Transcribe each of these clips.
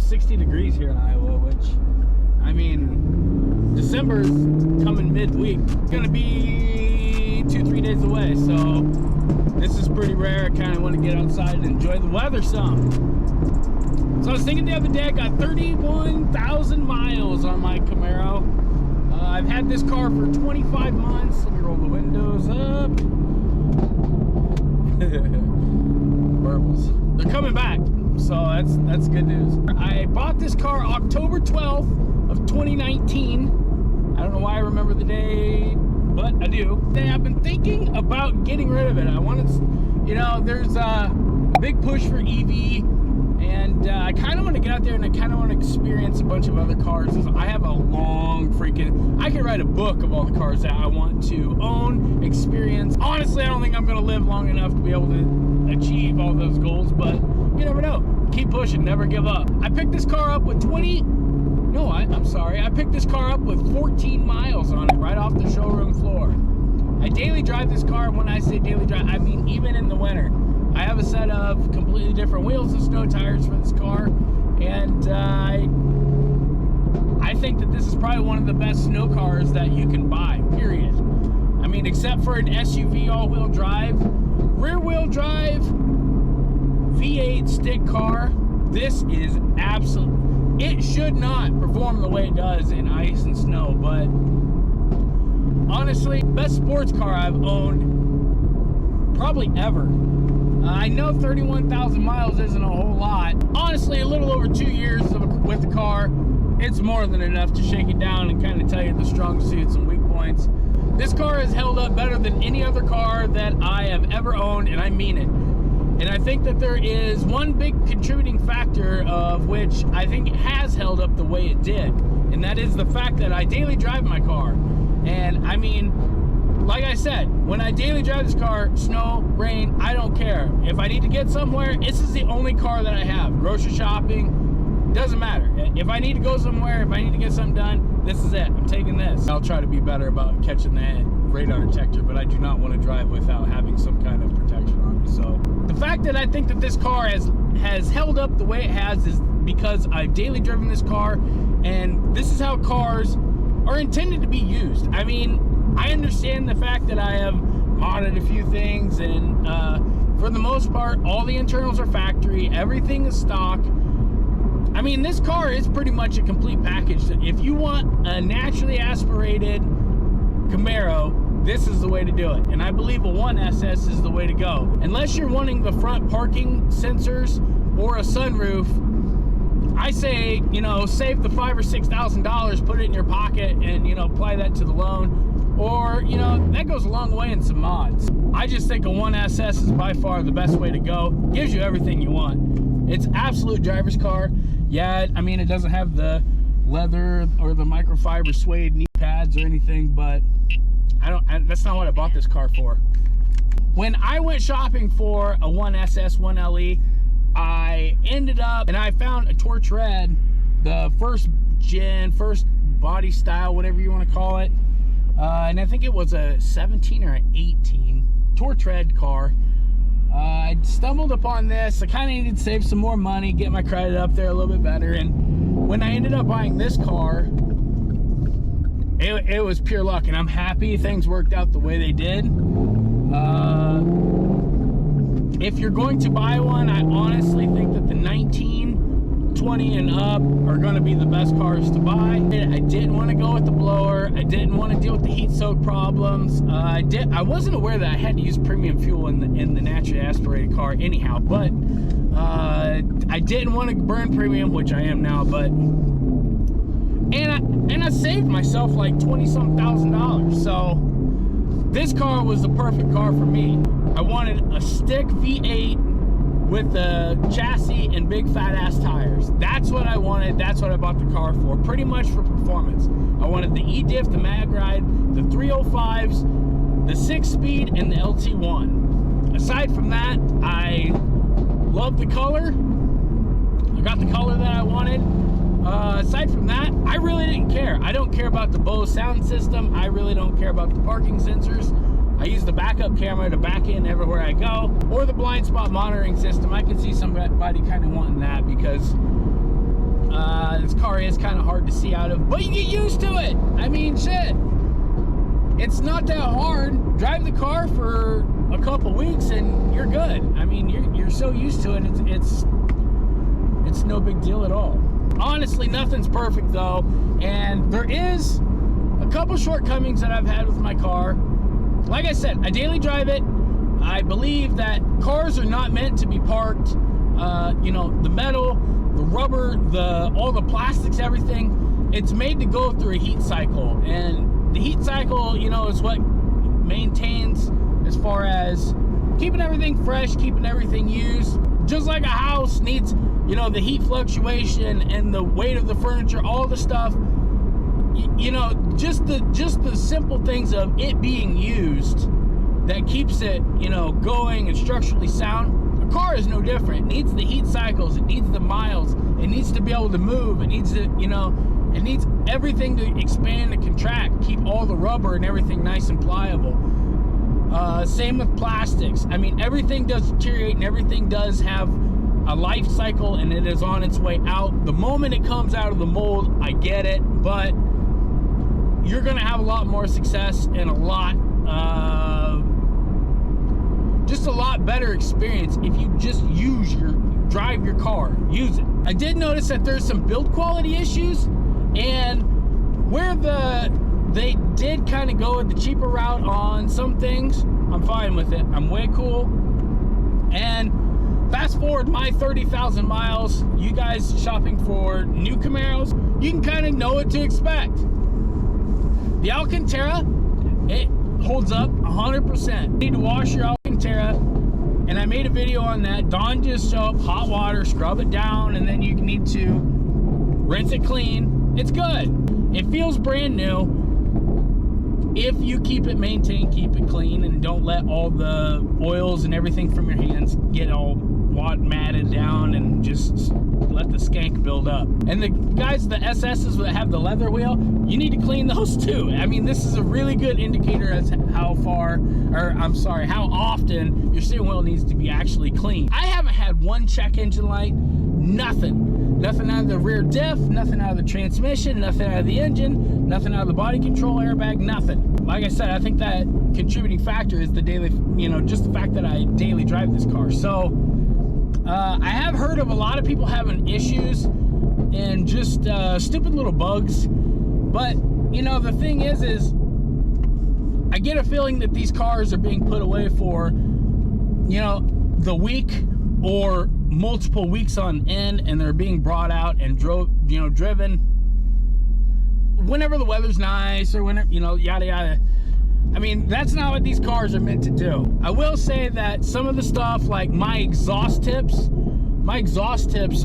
60 degrees here in Iowa, which, I mean, December's coming midweek. It's gonna be 2-3 days away, so this is pretty rare. I kind of want to get outside and enjoy the weather some. So I was thinking the other day, I got 31,000 miles on my Camaro. I've had this car for 25 months. Let me roll the windows up. Burbles. They're coming back, so that's good news. I bought this car October 12th of 2019. I don't know why I remember the day, but I do. I've been thinking about getting rid of it. I wanted, you know, there's a big push for EV, and I kind of want to get out there and I kind of want to experience a bunch of other cars. I have a long freaking, I could write a book of all the cars that I want to own, experience. Honestly, I don't think I'm going to live long enough to be able to achieve all those goals, but you never know. Keep pushing, never give up. I picked this car up with I picked this car up with 14 miles on it right off the showroom floor. I daily drive this car. When I say daily drive, I mean even in the winter. I have a set of completely different wheels and snow tires for this car, and I think that this is probably one of the best snow cars that you can buy, period. I mean, except for an SUV all-wheel drive, rear-wheel drive, V8 stick car, this is absolute. It should not perform the way it does in ice and snow, but honestly, best sports car I've owned probably ever. I know 31,000 miles isn't a whole lot. Honestly, a little over 2 years with the car, it's more than enough to shake it down and kind of tell you the strong suits and weak points. This car has held up better than any other car that I have ever owned, and I mean it. And I think that there is one big contributing factor of which I think it has held up the way it did, and that is the fact that I daily drive my car. And I mean, like I said, when I daily drive this car, snow, rain, I don't care. If I need to get somewhere, this is the only car that I have. Grocery shopping, doesn't matter. If I need to go somewhere, if I need to get something done, this is it. I'm taking this. I'll try to be better about catching that radar detector, but I do not want to drive without having some kind of protection on me. So the fact that I think that this car has held up the way it has is because I've daily driven this car, and this is how cars are intended to be used. I mean, I understand the fact that I have modded a few things, and for the most part, all the internals are factory, everything is stock. I mean, this car is pretty much a complete package. If you want a naturally aspirated Camaro, this is the way to do it. And I believe a 1SS is the way to go. Unless you're wanting the front parking sensors or a sunroof, I say, you know, save the $5,000 or $6,000, put it in your pocket, and, you know, apply that to the loan. Or, you know, that goes a long way in some mods. I just think a 1SS is by far the best way to go. Gives you everything you want. It's absolute driver's car. Yeah, I mean, it doesn't have the leather or the microfiber suede knee pads or anything, but that's not what I bought this car for. When I went shopping for a 1SS, 1LE, I ended up, and I found a Torch Red, the first body style, whatever you want to call it. And I think it was a 17 or an 18 Torch Red car. I stumbled upon this. I kind of needed to save some more money, get my credit up there a little bit better. And when I ended up buying this car, it was pure luck, and I'm happy things worked out the way they did. If you're going to buy one, I honestly think that the 19, 20 and up are going to be the best cars to buy. I didn't want to go with the blower. I didn't want to deal with the heat soak problems. I wasn't aware that I had to use premium fuel in the naturally aspirated car anyhow, but I didn't want to burn premium, which I am now, but and I saved myself like $20-some thousand. So this car was the perfect car for me. I wanted a stick V8 with the chassis and big fat ass tires. That's what I wanted. That's what I bought the car for, pretty much for performance. I wanted the E-Diff, the Mag Ride, the 305s, the 6-speed, and the LT1. Aside from that, I love the color. I got the color that I wanted. Aside from that, I really didn't care. I don't care about the Bose sound system. I really don't care about the parking sensors. I use the backup camera to back in everywhere I go, or the blind spot monitoring system. I can see somebody kind of wanting that because This car is kind of hard to see out of, but you get used to it. I mean, shit. It's not that hard. Drive the car for a couple weeks and you're good. I mean, you're so used to it. It's no big deal at all. Honestly, nothing's perfect though, and there is a couple shortcomings that I've had with my car. Like I said, I daily drive it. I believe that cars are not meant to be parked. You know, the metal, the rubber, all the plastics, everything, it's made to go through a heat cycle. And the heat cycle, you know, is what maintains as far as keeping everything fresh, keeping everything used. Just like a house needs, you know, the heat fluctuation and the weight of the furniture, all the stuff, you know, just the simple things of it being used that keeps it, you know, going and structurally sound. A car is no different. It needs the heat cycles, it needs the miles, it needs to be able to move, it needs to, you know, it needs everything to expand and contract, keep all the rubber and everything nice and pliable. Same with plastics. I mean, everything does deteriorate and everything does have a life cycle, and it is on its way out. The moment it comes out of the mold, I get it, but you're gonna have a lot more success and just a lot better experience if you just drive your car, use it. I did notice that there's some build quality issues, and where they did kind of go with the cheaper route on some things, I'm fine with it. I'm way cool. And fast forward my 30,000 miles, you guys shopping for new Camaros, you can kind of know what to expect. The Alcantara, it holds up 100%. You need to wash your Alcantara, and I made a video on that. Dawn just soap, hot water, scrub it down, and then you need to rinse it clean. It's good. It feels brand new. If you keep it maintained, keep it clean, and don't let all the oils and everything from your hands get all matted down, and just let the skank build up. And the guys, the SS's that have the leather wheel, you need to clean those too. I mean, this is a really good indicator as how often your steering wheel needs to be actually cleaned. I haven't had one check engine light, nothing out of the rear diff, nothing out of the transmission, nothing out of the engine, nothing out of the body control airbag, nothing. Like I said, I think that contributing factor is the daily, you know, just the fact that I daily drive this car. So I have heard of a lot of people having issues and just stupid little bugs, but you know, the thing is I get a feeling that these cars are being put away for, you know, the week or multiple weeks on end, and they're being brought out and driven whenever the weather's nice or whenever, you know, yada yada. I mean, that's not what these cars are meant to do. I will say that some of the stuff, like my exhaust tips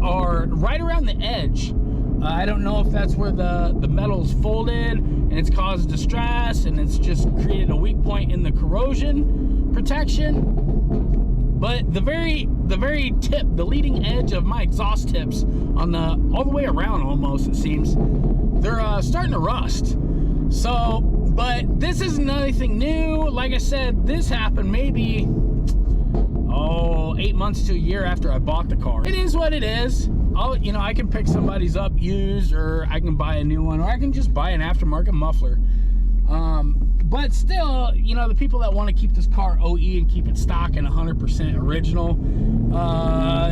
are right around the edge. I don't know if that's where the metal's folded and it's caused distress and it's just created a weak point in the corrosion protection. But the very tip, the leading edge of my exhaust tips on all the way around almost, it seems, they're starting to rust. So, but this isn't anything new. Like I said, this happened maybe 8 months to a year after I bought the car. It is what it is. I can pick somebody's up used, or I can buy a new one, or I can just buy an aftermarket muffler. But still, you know, the people that want to keep this car OE and keep it stock and 100% original,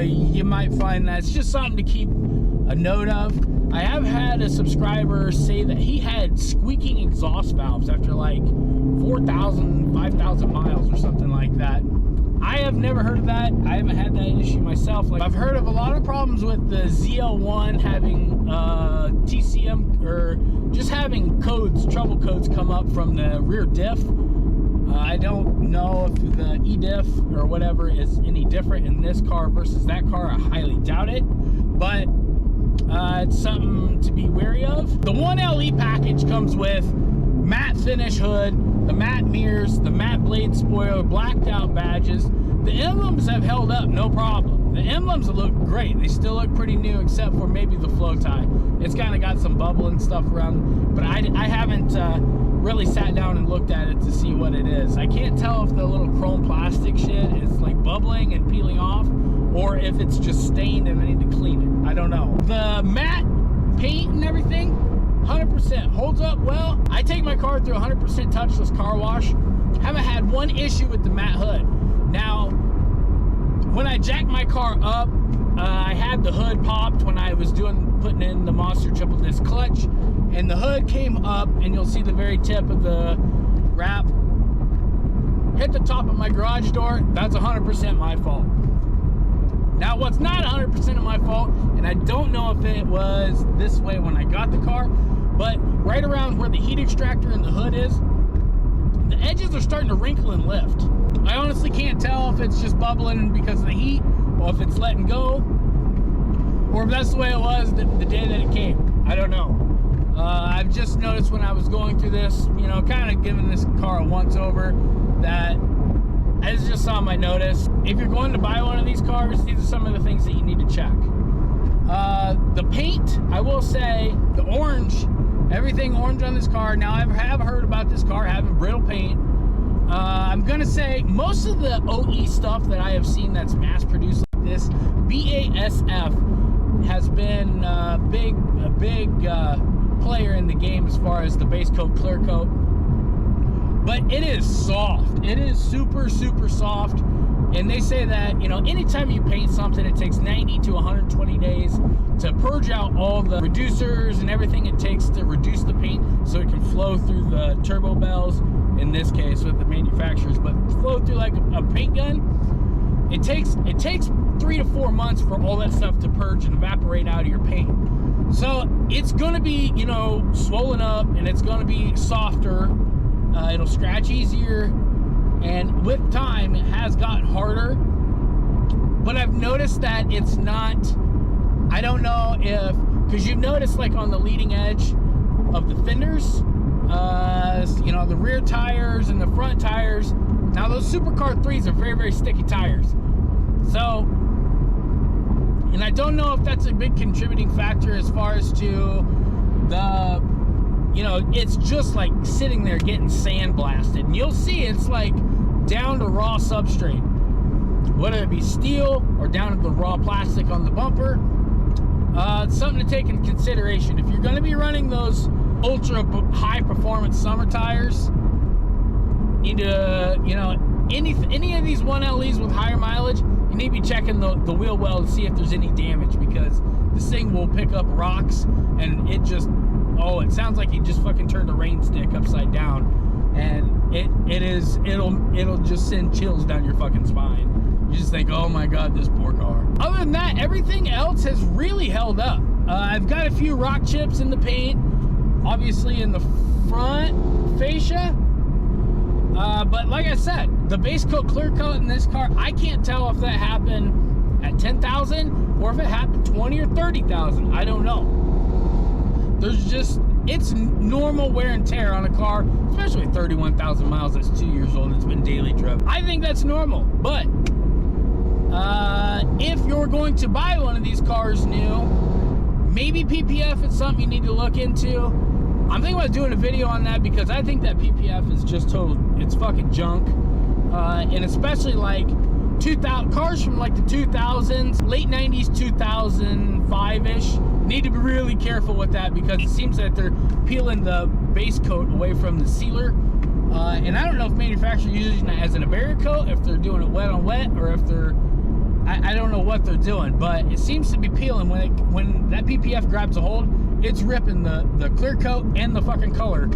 you might find that's just something to keep a note of. I have had a subscriber say that he had squeaking exhaust valves after like 4,000, 5,000 miles or something like that. I have never heard of that. I haven't had that issue myself. Like, I've heard of a lot of problems with the ZL1 having TCM, or just having trouble codes come up from the rear diff. I don't know if the E-diff or whatever is any different in this car versus that car. I highly doubt it, but it's something to be wary of. The 1LE package comes with matte finish hood, the matte mirrors, the matte blade spoiler, blacked out badges. The emblems have held up no problem. The emblems look great. They still look pretty new, except for maybe the flow tie. It's kind of got some bubble and stuff around, but I haven't really sat down and looked at it to see what it is. I can't tell if the little chrome plastic shit is like bubbling and peeling off, or if it's just stained and I need to clean it. I don't know. The matte paint and everything, 100% holds up well. I take my car through 100% touchless car wash. Haven't had one issue with the matte hood. Now, when I jacked my car up, I had the hood popped when I was putting in the Monster triple disc clutch, and the hood came up, and you'll see the very tip of the wrap hit the top of my garage door. That's 100% my fault. Now, what's not 100% of my fault, and I don't know if it was this way when I got the car, but right around where the heat extractor and the hood is, the edges are starting to wrinkle and lift. I honestly can't tell if it's just bubbling because of the heat, or if it's letting go, or if that's the way it was the day that it came. I don't know. I've just noticed when I was going through this, you know, kind of giving this car a once over, that it's just something I noticed. If you're going to buy one of these cars, these are some of the things that you need to check. The paint, I will say, the orange, everything orange on this car. Now, I have heard about this car having brittle paint. I'm gonna say most of the OE stuff that I have seen that's mass produced like this, BASF has been a big player in the game as far as the base coat, clear coat. But it is soft. It is super, super soft. And they say that, you know, anytime you paint something, it takes 90 to 120 days to purge out all the reducers and everything it takes to reduce the paint so it can flow through the turbo bells, in this case with the manufacturers, but flow through like a paint gun. It takes 3 to 4 months for all that stuff to purge and evaporate out of your paint. So it's gonna be, you know, swollen up, and it's gonna be softer. It'll scratch easier, and with time it has gotten harder. But I've noticed that it's not, I don't know if, because you've noticed like on the leading edge of the fenders, you know, the rear tires and the front tires. Now those Supercar 3s are very, very sticky tires. So, and I don't know if that's a big contributing factor as far as to the, you know, it's just like sitting there getting sandblasted. And you'll see it's like down to raw substrate, whether it be steel or down to the raw plastic on the bumper. It's something to take into consideration. If you're going to be running those ultra high performance summer tires, you need to, you know, any of these 1LEs with higher mileage, you need to be checking the wheel well to see if there's any damage, because this thing will pick up rocks, and it just, oh, it sounds like you just fucking turned a rain stick upside down, and it'll just send chills down your fucking spine. You just think, oh my god, this poor car. Other than that, everything else has really held up. I've got a few rock chips in the paint, obviously in the front fascia. But like I said, the base coat, clear coat in this car, I can't tell if that happened at 10,000 or if it happened 20 or 30,000. I don't know. There's just, it's normal wear and tear on a car, especially 31,000 miles that's 2 years old. It's been daily driven. I think that's normal. But if you're going to buy one of these cars new, maybe PPF is something you need to look into. I'm thinking about doing a video on that, because I think that PPF is just total, it's fucking junk. And especially like 2000 cars from like the 2000s, late 90s, 2005-ish, need to be really careful with that, because it seems that they're peeling the base coat away from the sealer. And I don't know if manufacturers are using it as a barrier coat, if they're doing it wet on wet, or if they're, I don't know what they're doing, but it seems to be peeling when that PPF grabs a hold. It's ripping the clear coat and the fucking color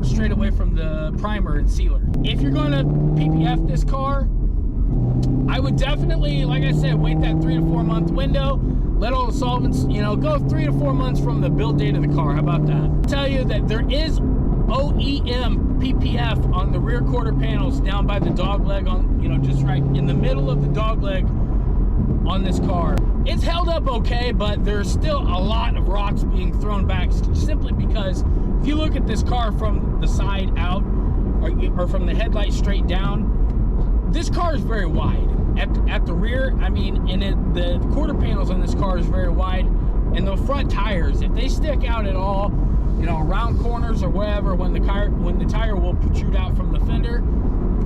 straight away from the primer and sealer. If you're going to PPF this car, I would definitely, like I said, wait that 3 to 4 month window. Let all the solvents, you know, go 3 to 4 months from the build date of the car. How about that? I'll tell you that there is OEM PPF on the rear quarter panels down by the dog leg, on, you know, just right in the middle of the dog leg on this car. It's held up okay, but there's still a lot of rocks being thrown back, simply because if you look at this car from the side out, or from the headlight straight down, this car is very wide. At the rear, I mean, and the quarter panels on this car is very wide, and the front tires, if they stick out at all, you know, around corners or wherever, when the tire will protrude out from the fender,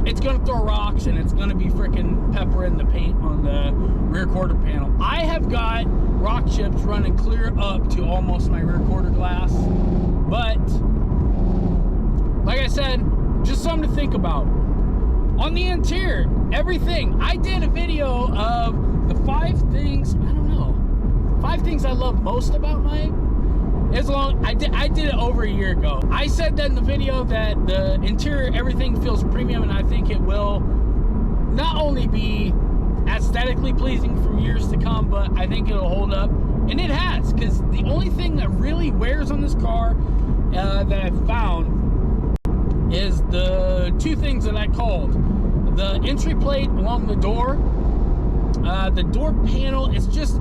it's gonna throw rocks and it's gonna be freaking peppering the paint on the rear quarter panel. I have got rock chips running clear up to almost my rear quarter glass, but like I said, just something to think about. On the interior, everything. I did a video of the 5 things, I don't know, 5 things I love most about my, I did it over a year ago. I said that in the video that the interior, everything feels premium, and I think it will not only be aesthetically pleasing for years to come, but I think it'll hold up, and it has, because the only thing that really wears on this car that I've found is the 2 things that I called. The entry plate along the door, the door panel, it's just,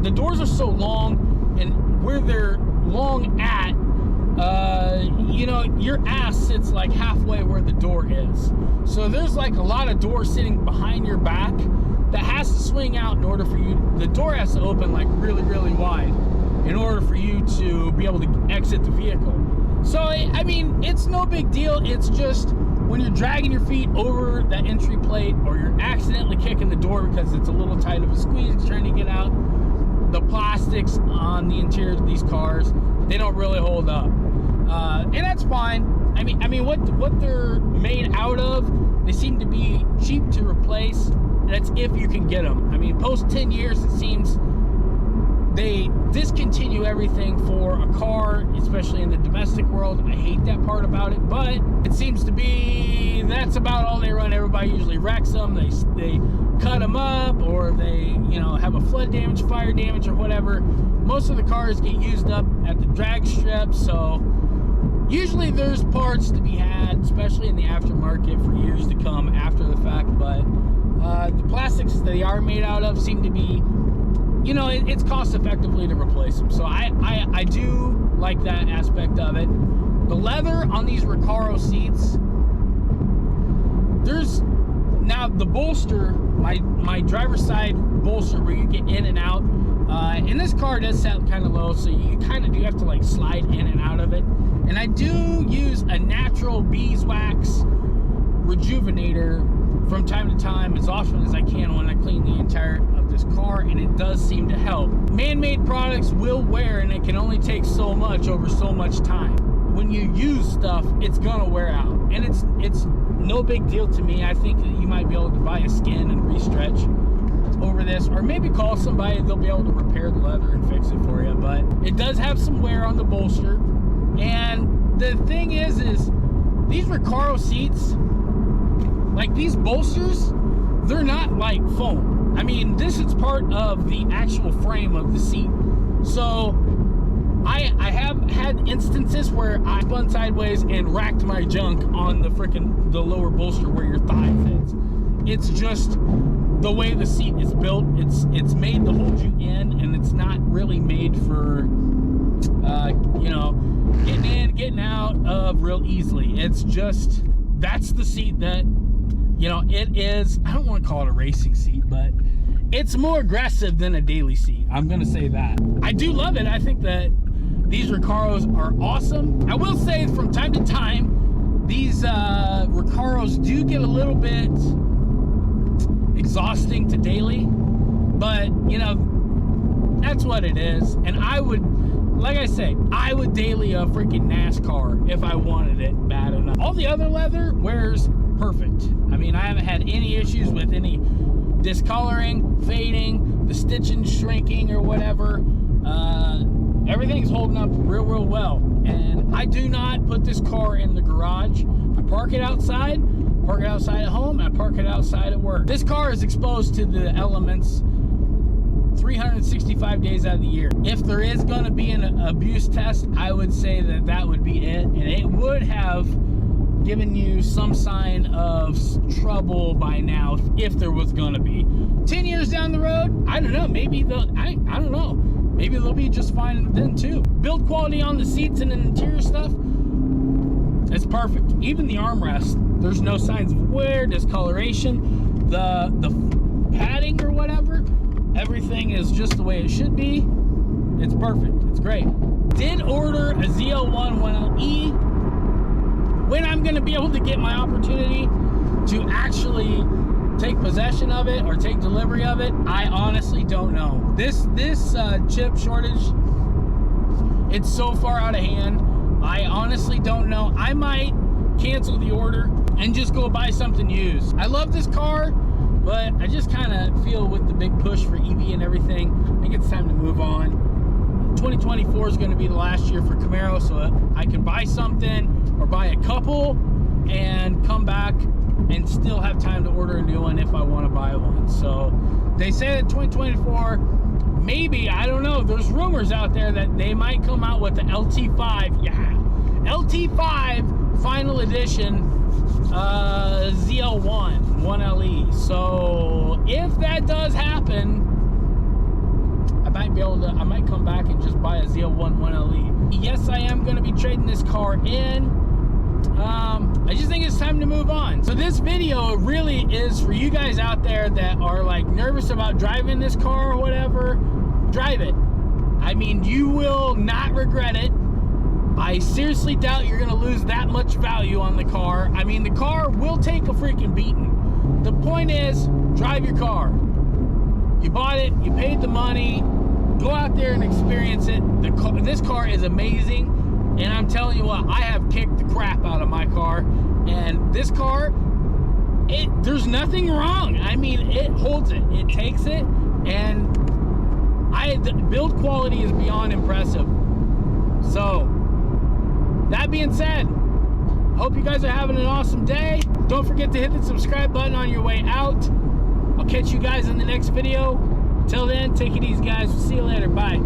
the doors are so long, and where they're long at, you know, your ass sits like halfway where the door is. So there's like a lot of door sitting behind your back that has to swing out in order for you, the door has to open like really, really wide in order for you to be able to exit the vehicle. So, I mean, it's no big deal. It's just when you're dragging your feet over that entry plate, or you're accidentally kicking the door because it's a little tight of a squeeze trying to get out, the plastics on the interior of these cars, they don't really hold up. And that's fine. I mean, what they're made out of, they seem to be cheap to replace. That's if you can get them. I mean, post 10 years, it seems they discontinue everything for a car, especially in the domestic world. I hate that part about it, but it seems to be that's about all they run. Everybody usually wrecks them. They cut them up, or they, you know, have a flood damage, fire damage, or whatever. Most of the cars get used up at the drag strip, so usually there's parts to be had, especially in the aftermarket, for years to come after the fact. But the plastics they are made out of seem to be, you know, it's cost effectively to replace them. So I do like that aspect of it. The leather on these Recaro seats, there's now the bolster, my driver's side bolster where you get in and out, and this car does set kind of low, so you kind of do have to like slide in and out of it. And I do use a natural beeswax rejuvenator from time to time, as often as I can, when I clean the interior of this car, and it does seem to help. Man-made products will wear, and it can only take so much over so much time. When you use stuff, it's gonna wear out, and it's no big deal to me. I think that you might be able to buy a skin and restretch over this, or maybe call somebody, they'll be able to repair the leather and fix it for you. But it does have some wear on the bolster. And the thing is these Recaro seats, like these bolsters, they're not like foam. I mean, this is part of the actual frame of the seat. So I have had instances where I spun sideways and racked my junk on the the lower bolster where your thigh fits. It's just the way the seat is built. It's made to hold you in, and it's not really made for you know, getting in, getting out of real easily. It's just, that's the seat that, you know, it is, I don't want to call it a racing seat, but it's more aggressive than a daily seat. I'm going to say that. I do love it. I think that these Recaros are awesome. I will say from time to time, these Recaros do get a little bit exhausting to daily, but, you know, that's what it is. And I would, like I say, I would daily a freaking NASCAR if I wanted it bad enough. All the other leather wears perfect. I mean, I haven't had any issues with any discoloring, fading, the stitching shrinking or whatever. Everything's holding up real well. And I do not put this car in the garage. I park it outside at home, and I park it outside at work. This car is exposed to the elements 365 days out of the year. If there is going to be an abuse test, I would say that that would be it, and it would have given you some sign of trouble by now if there was going to be. 10 years down the road, I don't know, maybe they'll, I don't know, maybe they'll be just fine then too. Build quality on the seats and the interior stuff, it's perfect. Even the armrest, there's no signs of wear, discoloration. The padding or whatever, everything is just the way it should be. It's perfect. It's great. Did order a ZL1 1LE. When I'm going to be able to get my opportunity to actually take possession of it or take delivery of it, I honestly don't know. This chip shortage, it's so far out of hand. I honestly don't know. I might cancel the order and just go buy something used. I love this car, but I just kind of feel with the big push for EV and everything, I think it's time to move on. 2024 is going to be the last year for Camaro, so I can buy something or buy a couple and come back and still have time to order a new one if I want to buy one. So they say that 2024, maybe, I don't know, there's rumors out there that they might come out with the LT5, LT5 final edition ZL1 1LE. So if that does happen, I might come back and just buy a ZL1 1LE. Yes, I am going to be trading this car in. I just think it's time to move on. So this video really is for you guys out there that are like nervous about driving this car or whatever. Drive it. I mean, you will not regret it. I seriously doubt you're going to lose that much value on the car. I mean, the car will take a freaking beating. The point is, drive your car. You bought it, you paid the money, go out there and experience it. This car is amazing, and I'm telling you what, I have kicked the crap out of my car, and this car, there's nothing wrong. I mean, it holds it, it takes it, and the build quality is beyond impressive. So, that being said, hope you guys are having an awesome day. Don't forget to hit the subscribe button on your way out. I'll catch you guys in the next video. Until then, take it easy, guys. We'll see you later. Bye.